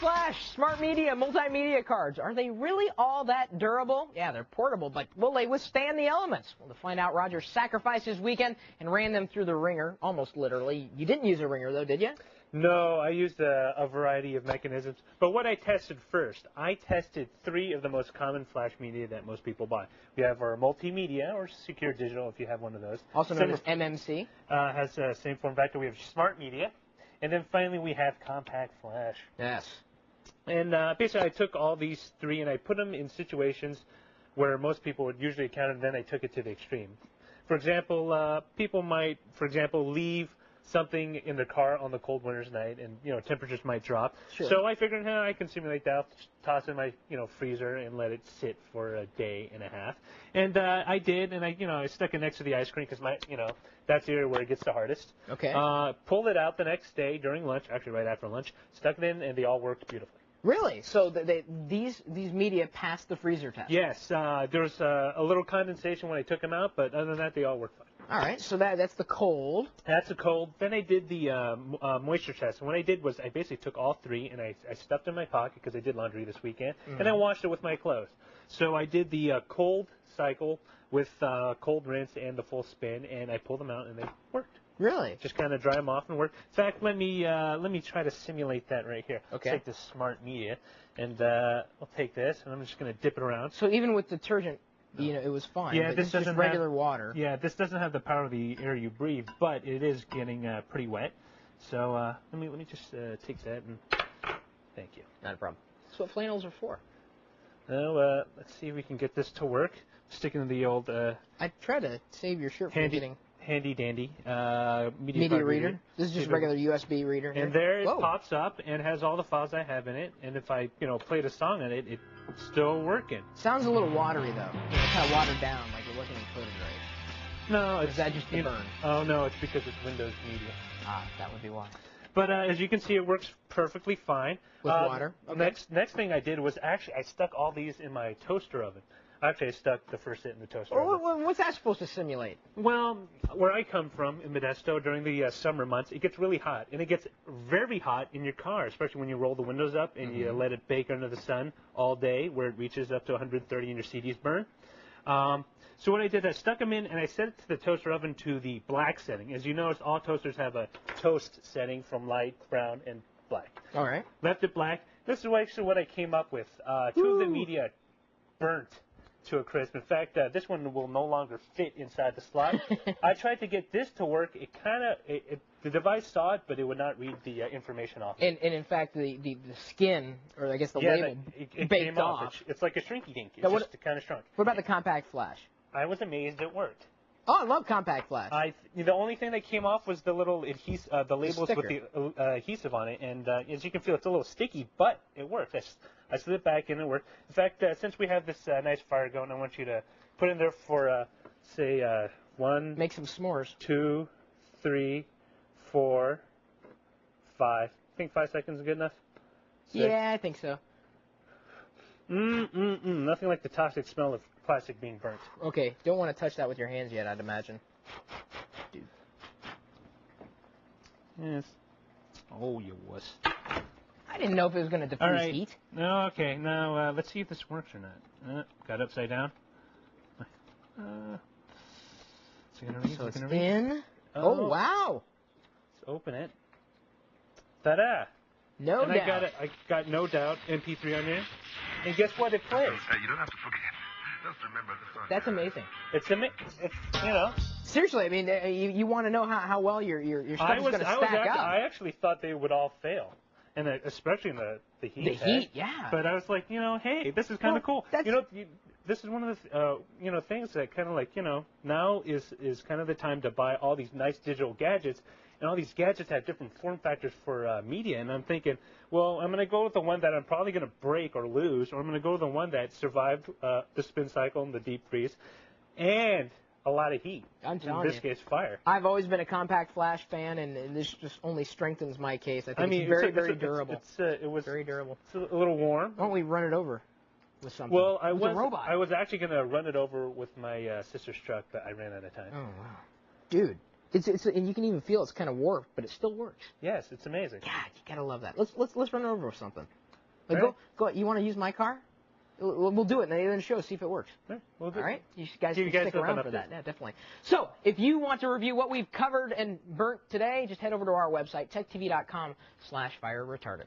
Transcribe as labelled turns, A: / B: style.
A: Flash, smart media, multimedia cards. Are they really all that durable? Yeah, they're portable, but will they withstand the elements? Well, to find out, Roger sacrificed his weekend and ran them through the ringer, almost literally. You didn't use a ringer, though, did you?
B: No, I used a variety of mechanisms. But what I tested first, I tested 3 of the most common flash media that most people buy. We have our multimedia, or secure digital, if you have one of those.
A: Also known as MMC.
B: Has the same form factor. We have smart media. And then finally we have compact flash.
A: Yes.
B: And basically I took all these 3 and I put them in situations where most people would usually encounter, and then I took it to the extreme. For example, people might, leave something in their car on the cold winter's night, and temperatures might drop.
A: Sure.
B: So I figured, I can simulate that. I'll toss it in my freezer and let it sit for a day and a half. And I did, and I stuck it next to the ice cream because that's the area where it gets the hardest.
A: Okay.
B: Pulled it out the next day during lunch, actually right after lunch. Stuck it in, and they all worked beautifully.
A: Really? So these media passed the freezer test?
B: Yes. There was a little condensation when I took them out, but other than that, they all worked fine.
A: All right. So that's the cold.
B: That's the cold. Then I did the moisture test. And what I did was I basically took all 3 and I stuffed them in my pocket because I did laundry this weekend, and I washed it with my clothes. So I did the cold cycle with cold rinse and the full spin, and I pulled them out, and they worked.
A: Really?
B: Just kind of dry them off and work. In fact, let me try to simulate that right here.
A: Okay.
B: Let's take this smart media, and I'll take this, and I'm just going to dip it around.
A: So even with detergent, it was fine.
B: Yeah,
A: but
B: this doesn't
A: just regular
B: have,
A: water.
B: Yeah, this doesn't have the power of the air you breathe, but it is getting pretty wet. So let me just take that and thank you.
A: Not a problem. That's what flannels are for.
B: Well, let's see if we can get this to work. Sticking to the old
A: I try to save your shirt from getting
B: handy dandy
A: media reader. This is just a regular USB reader.
B: And there it pops up and has all the files I have in it. And if I played a song on it, it's still working.
A: Sounds a little watery though. Kind of watered down, like it wasn't encoded right.
B: No,
A: is that just the burn?
B: Oh no, it's because it's Windows Media.
A: Ah, that would be why.
B: But as you can see, it works perfectly fine.
A: With water? Okay.
B: Next thing I did was I stuck all these in my toaster oven. Actually, I stuck the first set in the toaster oven.
A: What's that supposed to simulate?
B: Well, where I come from in Modesto during the summer months, it gets really hot. And it gets very hot in your car, especially when you roll the windows up and you let it bake under the sun all day, where it reaches up to 130 and your CDs burn. So what I did, I stuck them in and I set it to the toaster oven to the black setting. As you notice, all toasters have a toast setting from light, brown, and black.
A: All right.
B: Left it black. This is actually what I came up with. 2 of the media burnt to a crisp. In fact, this one will no longer fit inside the slot. I tried to get this to work. The device saw it, but it would not read the information off.
A: And in fact, the skin, or I guess the label,
B: it
A: baked
B: came
A: off.
B: It's like a shrinky dink. It's just kind of shrunk.
A: What about the compact flash?
B: I was amazed it worked.
A: Oh, I love compact flash.
B: The only thing that came off was the little adhesive, the labels with the adhesive on it, and as you can feel, it's a little sticky, but it works. I slid it back in and it worked. In fact, since we have this nice fire going, I want you to put in there for, say, 1...
A: Make some s'mores.
B: 2, 3, 4, 5. I think 5 seconds is good enough? 6.
A: Yeah, I think so.
B: Nothing like the toxic smell of plastic being burnt.
A: Okay, don't want to touch that with your hands yet, I'd imagine. Dude.
B: Yes. Oh, you wuss.
A: I didn't know if it was going to diffuse heat.
B: No, okay. Now, let's see if this works or not. Got it upside down.
A: So it's in. Oh, wow.
B: Let's open it. Ta-da!
A: No doubt.
B: I got No Doubt MP3 on here. And guess what? It plays.
C: You don't have to forget. Just remember the song.
A: That's amazing.
B: It's
A: Seriously, I mean, you want to know how well your stuff is going to stack up.
B: I actually thought they would all fail. And especially in the heat.
A: The heat, yeah.
B: But I was like, hey, this is kind of cool. This is one of the, things that kind of like, now is kind of the time to buy all these nice digital gadgets. And all these gadgets have different form factors for media. And I'm thinking, well, I'm going to go with the one that I'm probably going to break or lose, or I'm going to go with the one that survived the spin cycle and the deep freeze, and a lot of heat.
A: I'm telling you.
B: In this case, fire.
A: I've always been a compact flash fan, and this just only strengthens my case. I think it's very durable.
B: It was
A: very durable.
B: It's a little warm.
A: Why don't we run it over with something?
B: Well, I
A: was
B: actually going to run it over with my sister's truck, but I ran out of time.
A: Oh wow, dude. And you can even feel it's kind of warped, but it still works.
B: Yes, it's amazing.
A: God, you gotta love that. Let's run it over with something. But go. You want to use my car? We'll do it in the end of the show, see if it works.
B: Yeah, we'll do
A: All
B: it.
A: right? You guys can stick around for that. Yeah, definitely. So, if you want to review what we've covered and burnt today, just head over to our website, techtv.com/fire retardant.